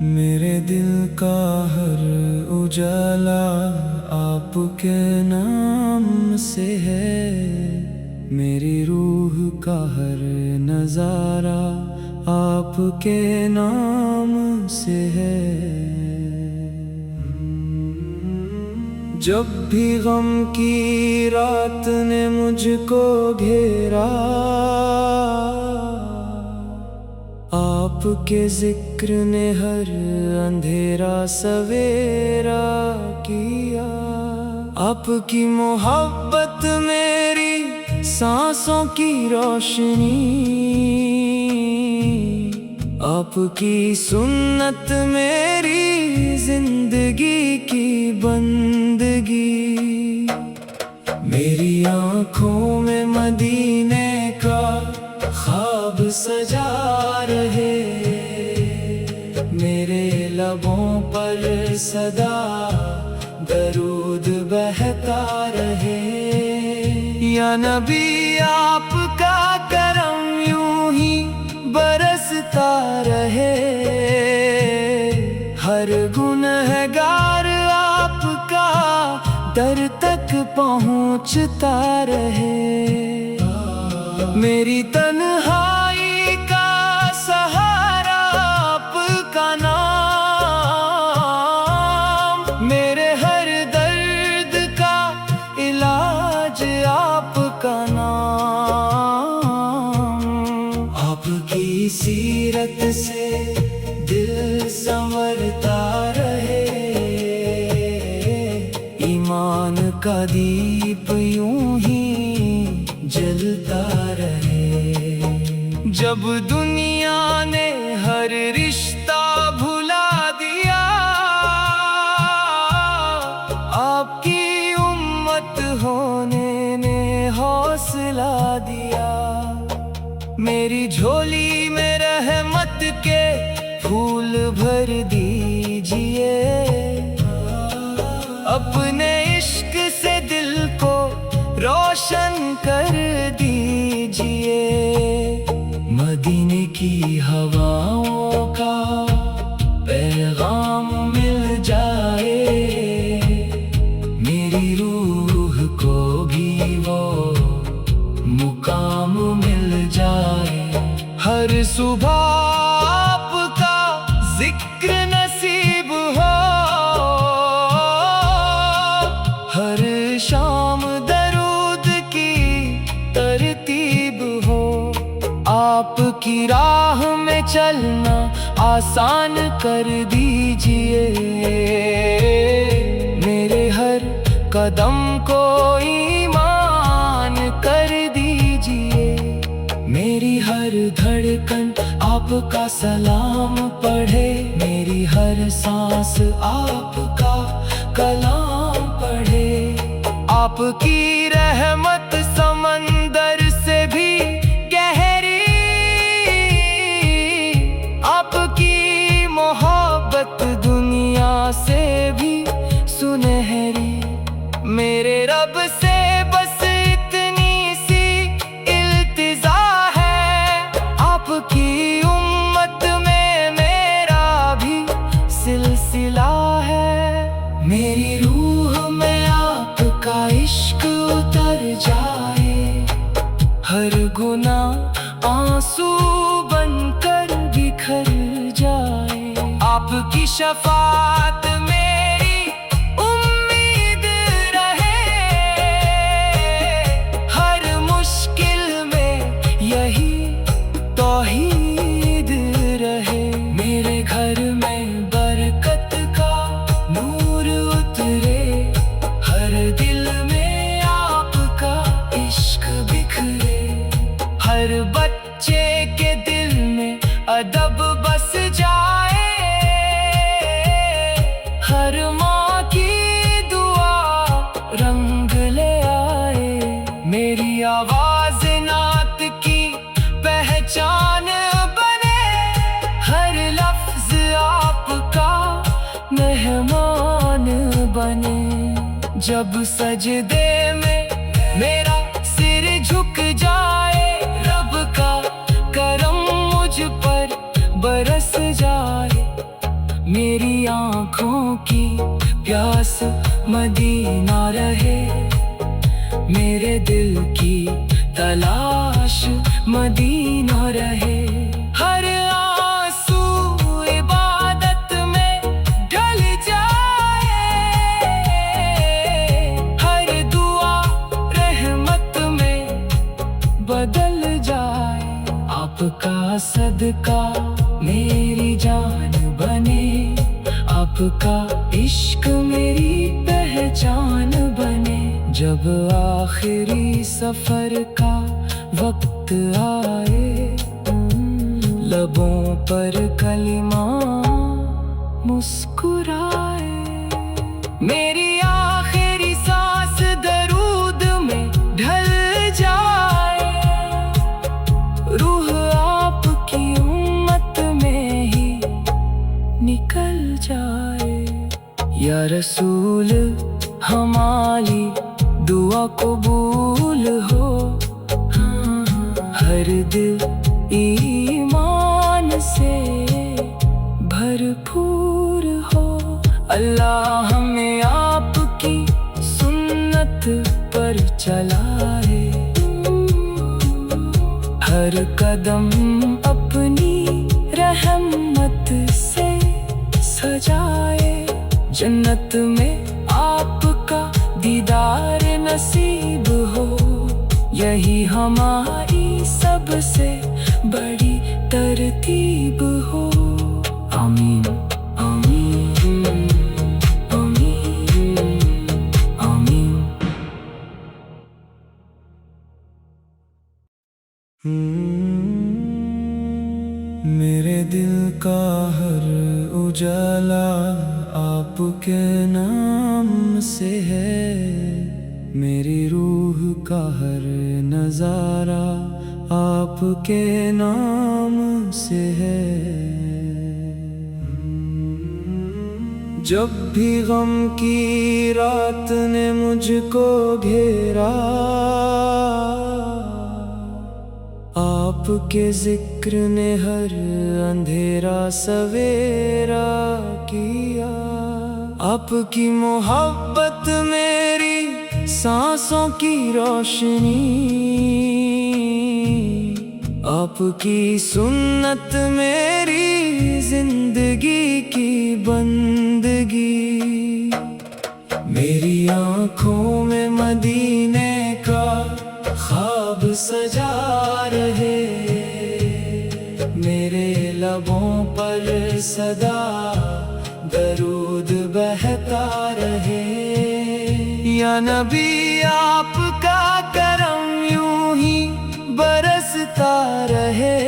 मेरे दिल का हर उजाला आपके नाम से है। मेरी रूह का हर नजारा आपके नाम से है। जब भी गम की रात ने मुझको घेरा, आपके जिक्र ने हर अंधेरा सवेरा किया। आपकी मोहब्बत मेरी सांसों की रोशनी, आपकी सुन्नत मेरी जिंदगी की बंदगी। मेरी आँखों में मदीने का ख्वाब सजा रहे, मेरे लबों पर सदा दरूद बहता रहे। या नबी आपका करम यूं ही बरसता रहे, हर गुनहगार आपका दर तक पहुँचता रहे। मेरी तन्हाई का सहारा आपका नाम, मेरे हर दर्द का इलाज आपका नाम। आपकी सीरत से दिल संवरता रहे, ईमान का दीप यूं ही जलता रहे। जब दुनिया ने हर रिश्ता भुला दिया, आपकी उम्मत होने ने हौसला दिया। मेरी झोली में रहमत के फूल भर दीजिए, अपने इश्क से दिल को रोशन कर दीजिए। मदीने की हवाओं का पैगाम मिल जाए, मेरी रूह को भी वो मुकाम मिल जाए। हर सुबह आपका जिक्र नसीब हो, हर शाम आपकी राह में चलना आसान कर दीजिए। मेरे हर कदम को ईमान कर दीजिए, मेरी हर धड़कन आपका सलाम पढ़े, मेरी हर सांस आपका कलाम पढ़े। आपकी रहमत समंदर से भी दुनिया से भी सुनहरी। मेरे रब से बस इतनी सी इल्तिजा है, आपकी उम्मत में मेरा भी सिलसिला है। मेरी रूह में आपका इश्क उतर जाए, हर गुनाह आंसू बनकर बिखर जाए। आपकी शफाअत मेरी उम्मीद रहे, हर मुश्किल में यही तौहीद रहे। मेरे घर में बरकत का नूर उतरे, हर दिल में आपका इश्क बिखरे। हर बच्चे के दिल में अदब बस जाए, हर माँ की दुआ रंग ले आए। मेरी आवाज नात की पहचान बने, हर लफ्ज आपका मेहमान बने। जब सजदे में मेरा सिर झुक जाए, रब का करम मुझ पर आँखों की प्यास मदीना रहे, मेरे दिल की तलाश मदीना रहे। हर आंसू इबादत में ढल जाए, हर दुआ रहमत में बदल जाए। आपका सदका मेरी जान बने, आपका इश्क मेरी पहचान बने। जब आखिरी सफर का वक्त आए, लबों पर कलिमा मुस्कुराए। मेरी आखिरी सांस दरूद में ढल जाए, रूह आपकी उम्मत में ही निकल जाए। या रसूल हमारी दुआ कबूल हो, हर दिल ईमान से भरपूर हो। अल्लाह हमें आपकी सुन्नत पर चलाए, हर कदम अपनी रहमत से सजाए। जन्नत में आपका दीदार नसीब हो, यही हमारी सबसे बड़ी तरतीब हो। आमीन आमीन आमीन आमीन। मेरे दिल का हर उजाला आपके नाम से है, मेरी रूह का हर नजारा आपके नाम से है। जब भी गम की रात ने मुझको घेरा, आपके जिक्र ने हर अंधेरा सवेरा किया। आपकी मोहब्बत मेरी सांसों की रोशनी, आपकी सुन्नत मेरी जिंदगी की बंदगी। मेरी आँखों में मदीने का ख्वाब सजा रहे, मेरे लबों पर सदा दरूद बहता रहे। या नबी आपका करम यूं ही बरसता रहे,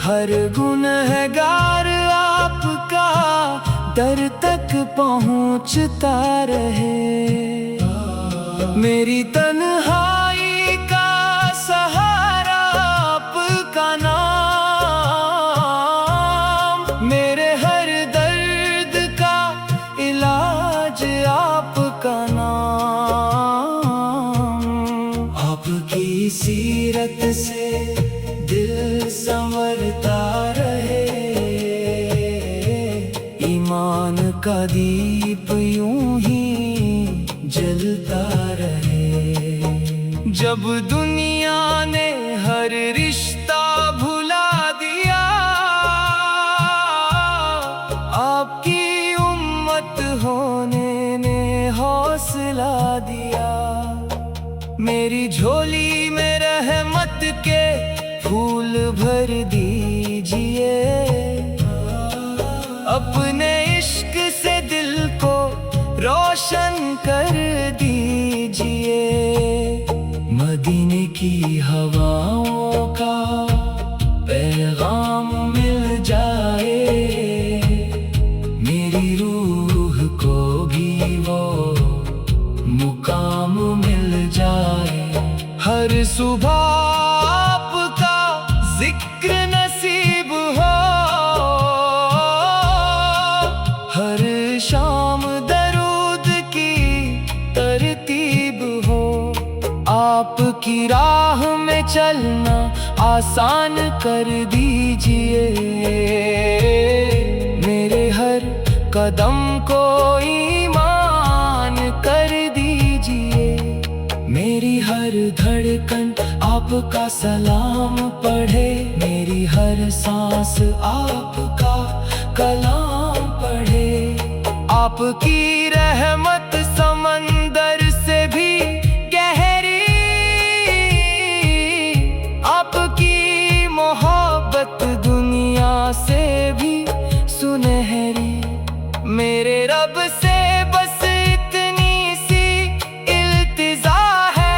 हर गुनहगार आपका दर तक पहुँचता रहे। मेरी तन्हाई का सहारा आपका नाम, मेरे हर दर्द का इलाज आपका नाम। आपकी सीरत से दिल संवरता रहे, ईमान का दीप यूं ही जलता रहे। जब दुनिया ने हर रिश्ता भुला दिया, आपकी उम्मत होने ने हौसला दिया। मेरी झोली में रहमत के फूल भर दीजिए, अपने इश्क से दिल को रोशन कर दीजिए। मदीने की हवाओं का पैगाम मिल जाए, मेरी रूह को भी वो मुकाम मिल जाए। हर सुबह आपका जिक्र नसीब हो, हर शाम दरूद की तरतीब हो। आपकी राह में चलना आसान कर दीजिए, मेरे कदम को ईमान कर दीजिए। मेरी हर धड़कन आपका सलाम पढ़े, मेरी हर सांस आपका कलाम पढ़े। आपकी रहमत समंदर से भी गहरी, आपकी मोहब्बत दुनिया से भी सुनहरी। मेरे रब से बस इतनी सी इल्तिजा है,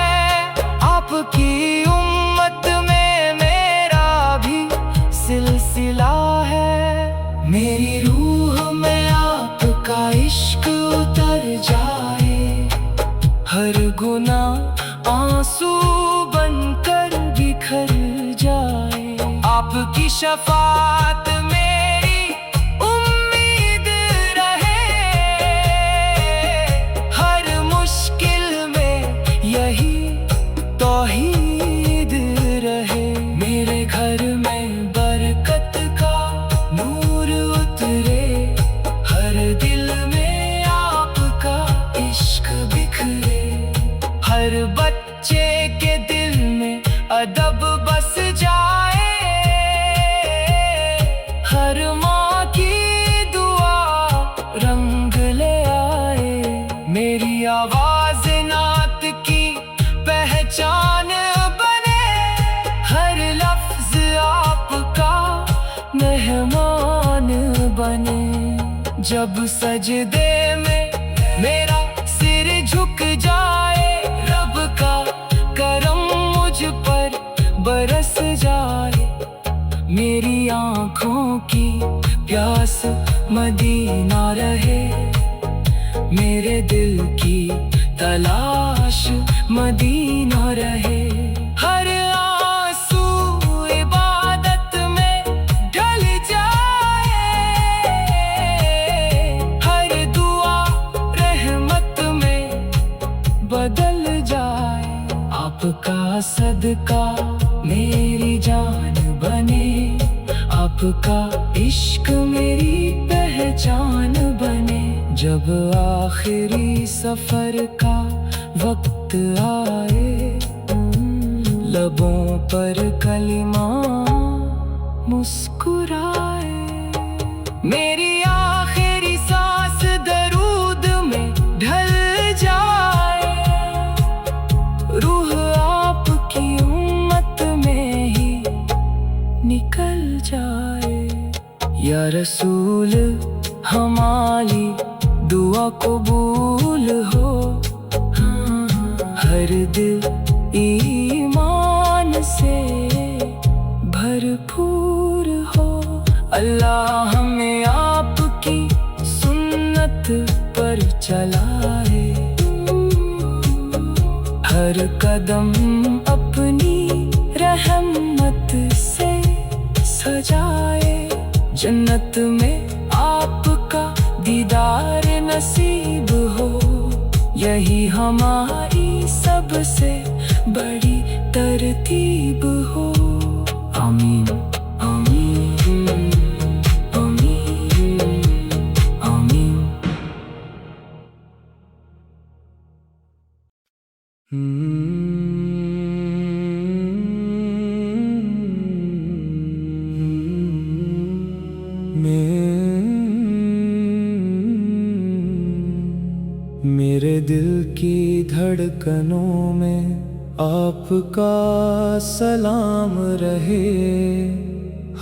आपकी उम्मत में मेरा भी सिलसिला है। मेरी रूह में आपका इश्क उतर जाए, हर गुनाह आंसू बनकर बिखर जाए। आपकी शफाअत मेरी उम्मीद रहे, हर मुश्किल में यही तौहीद रहे। मेरे घर में बरकत का नूर उतरे, हर दिल में आपका इश्क बिखरे। हर बच्चे के दिल में अदब बस जाए, हर माँ की दुआ रंग ले आए। मेरी आवाज नात की पहचान बने, हर लफ्ज आपका मेहमान बने। जब सजदे में मेरा सिर झुक जाए, रब का करम मुझ पर बरस जाए। मेरी आँखों की प्यास मदीना रहे, मेरे दिल की तलाश मदीना रहे। हर आंसू इबादत में ढल जाए, हर दुआ रहमत में बदल जाए। आपका सदका मेरी जान बने, आपका इश्क मेरी पहचान बने। जब आखिरी सफर का वक्त आए, लबों पर कलिमा मुस्कुराए। मेरी आखिरी सांस दरूद में ढल जाए, रूह आपकी उम्मत में ही निकल जाए। या रसूल हमारी दुआ कबूल हो, हर दिल ईमान से भरपूर हो। अल्लाह हमें आपकी सुन्नत पर चलाए, हर कदम अपनी रहमत से सजाए। जन्नत में आपका दीदार नसीब हो, यही हमारी सबसे बड़ी तरतीब हो। आमीन आमीन आमीन आमीन। मेरे दिल की धड़कनों में आपका सलाम रहे,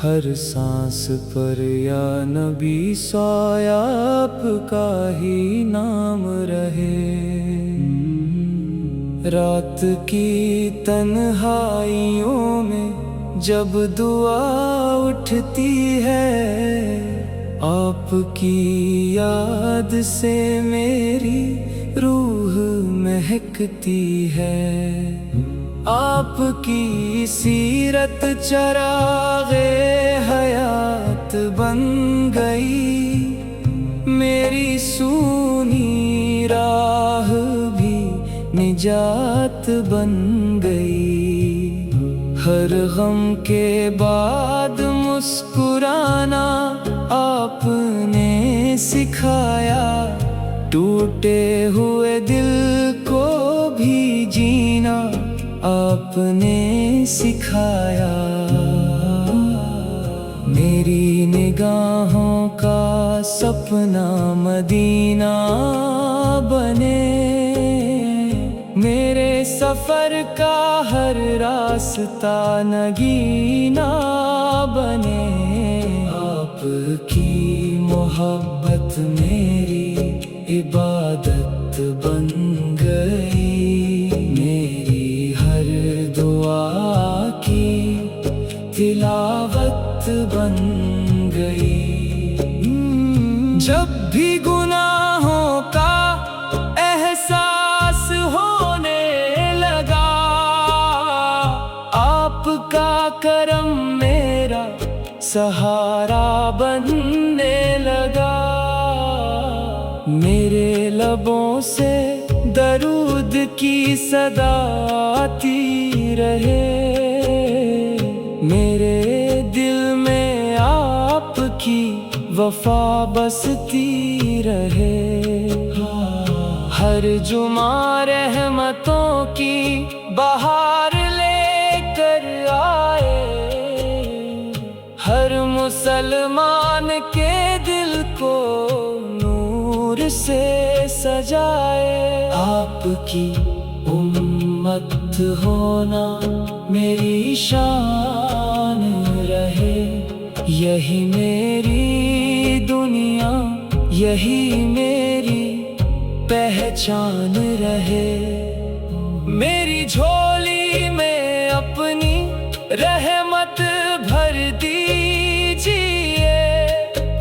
हर सांस पर या नबी साया आपका ही नाम रहे। रात की तन्हाइयों में जब दुआ उठती है, आपकी याद से मेरी रूह महकती है। आपकी सीरत चरागे हयात बन गई, मेरी सूनी राह भी निजात बन गई। हर गम के बाद मुस्कुराना आपने सिखाया, टूटे हुए दिल को भी जीना आपने सिखाया। मेरी निगाहों का सपना मदीना बने, मेरे सफर का हर रास्ता नगीना बने। आपकी मोहब्बत मेरी इबादत बन गई, मेरी हर दुआ की तिलावत बन गई। जब भी गुनाहों का एहसास होने लगा, आपका करम मेरा सहारा बनने लगा। मेरे लबों से दरूद की सदा आती रहे, मेरे दिल में आपकी वफा बसती रहे। हर जुमा रहमतों की बहार लेकर आए, हर मुसलमान के दिल को नूर से सजाए। आपकी उम्मत होना मेरी शान रहे, यही मेरी दुनिया, यही मेरी पहचान रहे। मेरी झोली में अपनी रहमत भर दीजिए,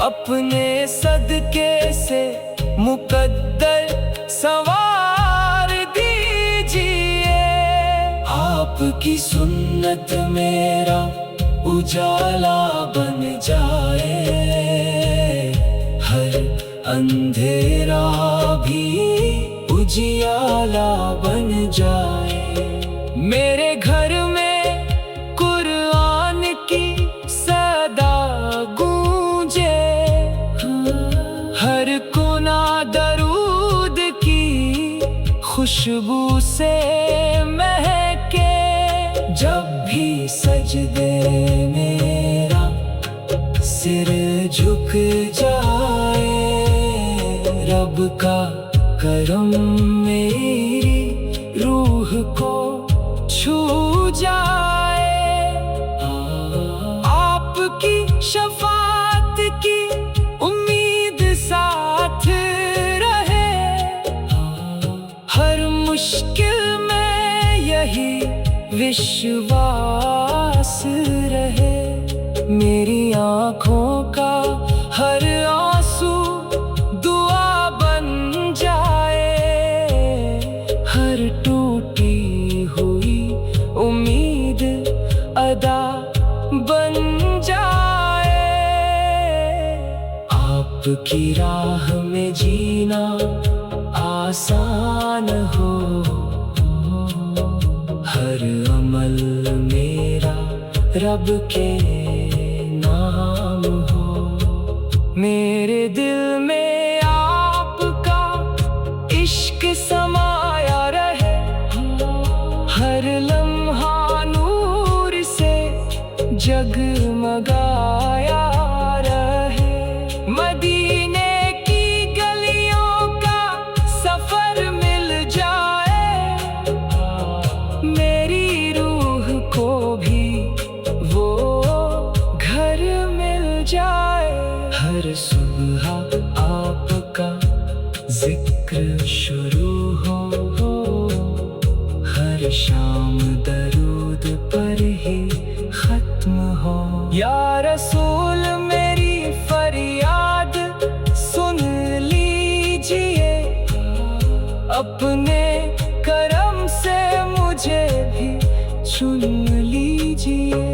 अपने सदके से मुकद्दर संवार दीजिए। आपकी सुन्नत मेरा उजाला बन जाए, हर अंधेरा भी उजियाला बन जाए। मेरे घर में कुरान की सदा गूंजे, हर कोना दरूद की खुशबू से महके। जब भी सजदे मेरा सिर झुक जाए, रब का करम मेरी रूह को छू जाए। आपकी शफाअत की उम्मीद साथ रहे, हर मुश्किल में यही विश्वास रहे। मेरी आँखों का हर आंसू दुआ बन जाए, हर टूटी हुई उम्मीद अदा बन जाए। आपकी राह में जीना आसान हो, हर अमल मेरा रब के नाम हो। मेरे दिल में आपका इश्क समाया रहे, हर लम्हा नूर से जगमगाया रहे। मदीने की गलियों का सफर मिल जाए, मेरी रूह को भी वो घर मिल जाए। हर सुबह आपका जिक्र शुरू हो, हर शाम दरूद पर ही खत्म हो। या रसूल मेरी फरियाद सुन लीजिए, अपने करम से मुझे भी चुन लीजिए।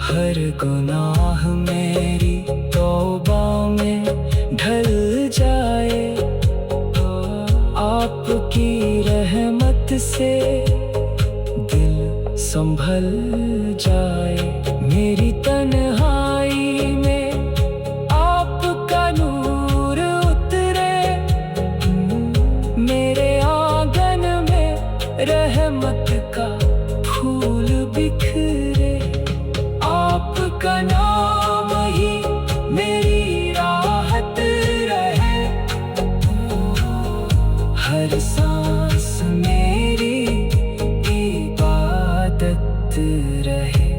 हर गुनाह मेरी तौबा में ढल जाए, आपकी रहमत से दिल संभल जाए। मेरी तन्हाई में आपका नूर आपका नाम ही मेरी राहत रहे, हर सांस मेरी इबादत रहे।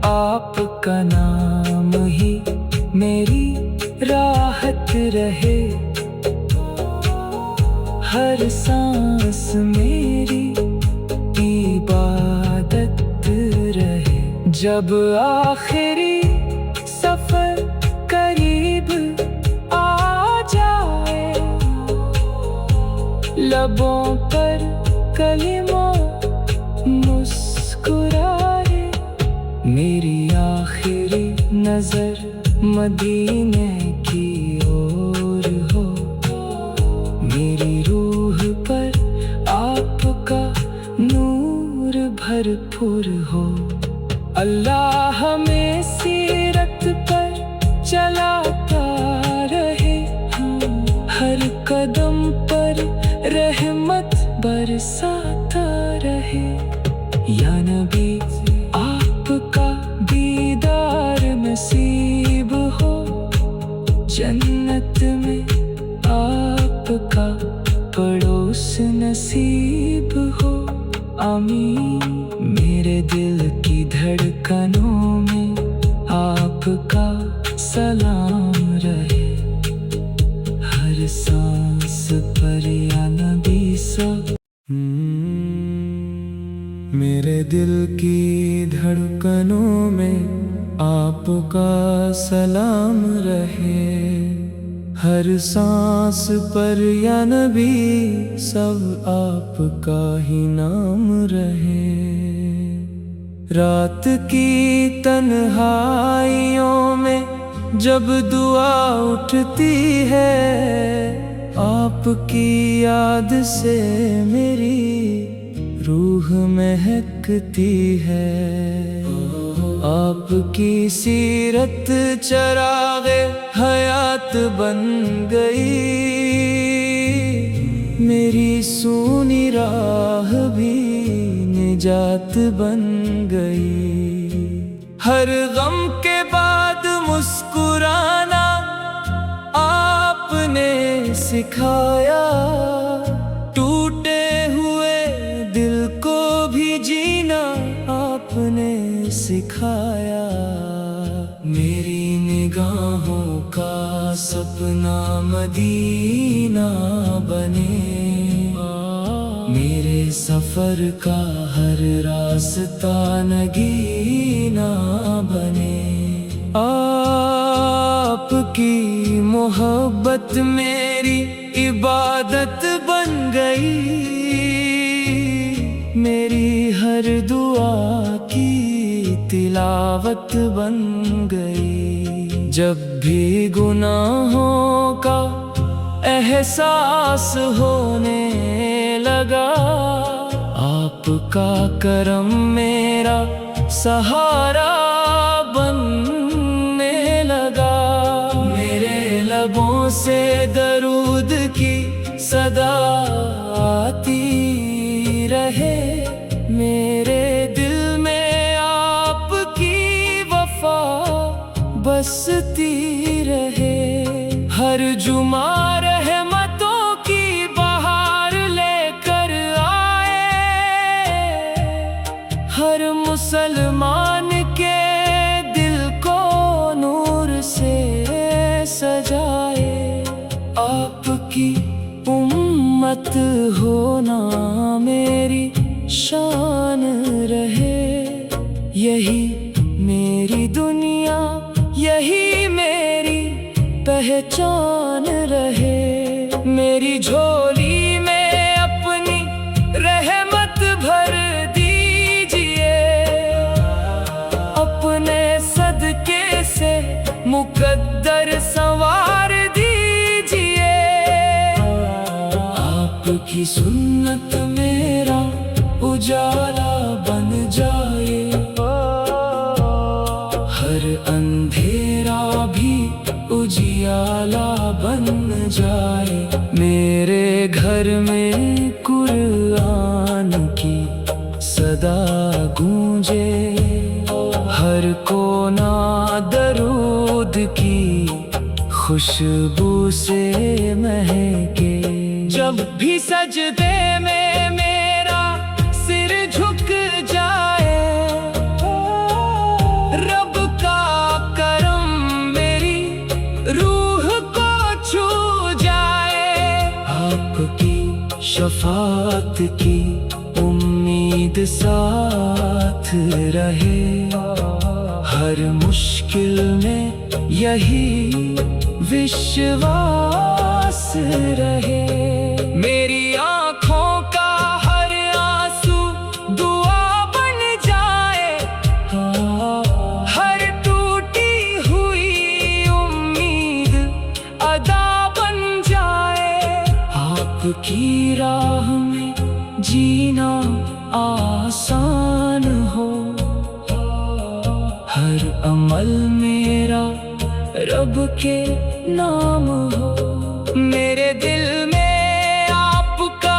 आपका नाम ही मेरी राहत रहे, हर सांस मेरी इबादत रहे। जब आखिरी सफर करीब आ जाए, लबों पर कलिमा मुस्कुराए, मेरी आखिरी नजर मदीने की ओर हो, मेरी रूह पर आपका नूर भरपूर हो। अल्लाह हमें सीरत पर चलाता रहे, हर कदम पर रहमत बरसाता रहे। या नबी आपका दीदार नसीब हो, जन्नत में आपका पड़ोस नसीब हो। आमीन। मेरे दिल की धड़कनों में आपका सलाम रहे, हर सांस पर या नबी सब। मेरे दिल की धड़कनों में आपका सलाम रहे, हर सांस पर या नबी सब आपका ही नाम रहे। रात की तन्हाइयों में जब दुआ उठती है, आपकी याद से मेरी रूह महकती है। आपकी सीरत चरागे हयात बन गई, मेरी सूनी राह भी निजात बन गई। हर गम के बाद मुस्कुराना आपने सिखाया, टूटे हुए दिल को भी जीना आपने सिखाया। मेरी निगाहों का सपना मदीना बने, मेरे सफर का हर रास्ता नगीना बने। आपकी मोहब्बत मेरी इबादत बन गई, मेरी हर दुआ की तिलावत बन गई। जब भी गुनाहों का एहसास होने लगा, आपका करम मेरा सहारा बनने लगा। मेरे लबों से दरूद की सदा आती रहे, मेरे दिल में आपकी वफा बसती रहे। हर जुमा रहमतों की बहार लेकर आए, हर मुसलमान के दिल को नूर से सजाए। आपकी उम्मत होना मेरी शान रहे, यही मेरी दुनिया, यही मेरी पहचान रहे। मेरी झोली में अपनी रहमत भर दीजिए, अपने सदके से मुकद्दर संवार दीजिए। आपकी सुन्नत मेरा उजाला बन जाए, हर अंधेरा भी उजियाला बन जाए। मेरे घर में कुरान की सदा गूंजे, हर कोई ना दरूद की खुशबू से महके। जब भी सजदे में मेरा सिर झुक जाए, रब का करम मेरी रूह को छू जाए। आपकी शफाअत की उम्मीद साथ रहे, हर मुश्किल में यही विश्वास रहे। मेरी आँखों का हर आंसू दुआ बन जाए, हर टूटी हुई उम्मीद अदा बन जाए। आपकी राह में जीना आसान हो, हर अमल मेरा रब के नाम हो। मेरे दिल में आपका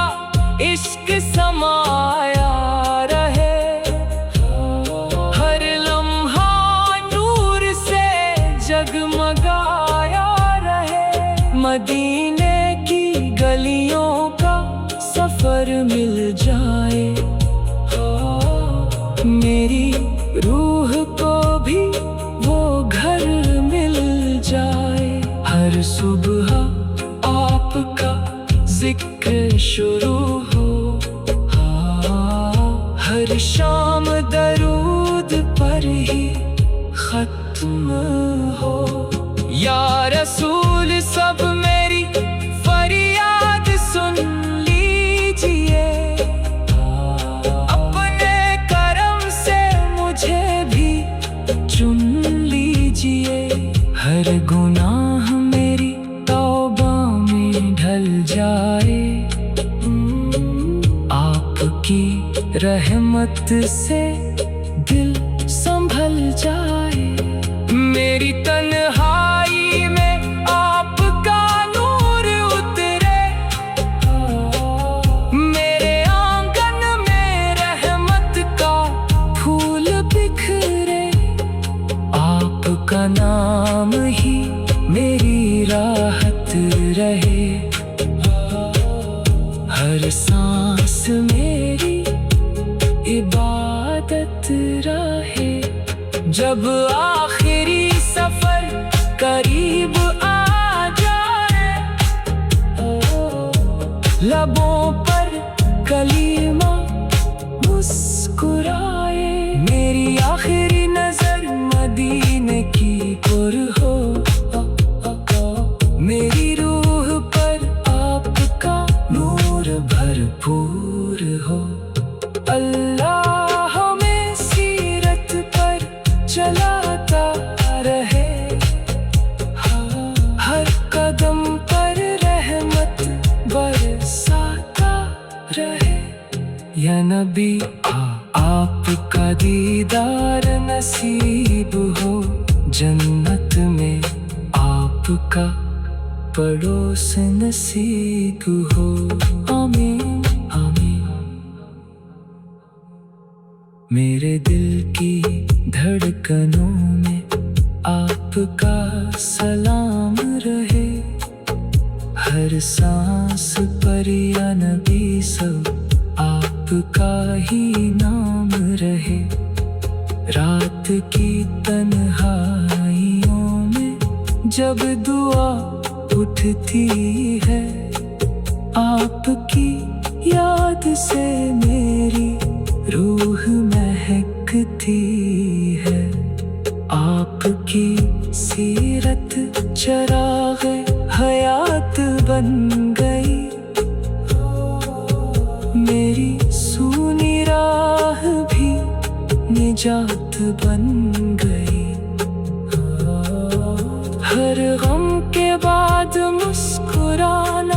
इश्क समाया रहे, हर लम्हा नूर से जगमगाया रहे। मदीने की गलियों का सफर मिल जाए, मेरी रूह को भी वो घर मिल जाए। हर सुबह आपका जिक्र शुरू हो, हर शाम दरूद पर ही खत्म हो। या रसूल सब मेरी फरियाद सुन लीजिए, अपने करम से मुझे भी चुन लीजिए। हर गुनाह मेरी तौबा में ढल जाए, आपकी रहमत से दिल संभल जाए। मेरी तन्हाई में आपका नूर उतरे, मेरे आंगन में रहमत का फूल बिखरे। आपका नाम ही मेरी राहत रहे, हर सांस मेरी इबादत रहे। जब आखिरी सफर करीब आ जाए, लबों पर कलीमा मुस्कुराए। मेरी आखिरी नजर मदीने की ओर हो, मेरी रूह पर आपका नूर भरपूर हो। अल्लाह हमें सीरत पर चलाता रहे, हर कदम पर रहमत बरसाता रहे। या नबी आपका दीदार नसीब हो, जन्नत में आपका पड़ोस नसीब हो। आमीन आमीन। मेरे दिल की धड़कनों में आपका सलाम रहे, हर सांस पर या नबी सब आपका ही नाम रहे। रात की तन्हाइयों में जब दुआ उठती है, आपकी याद से मेरी रूह महकती है। आपकी सीरत चराग़ हयात बन गई, मेरी सूनी राह भी निजात बन गई। हर गम के बाद मुस्कुराना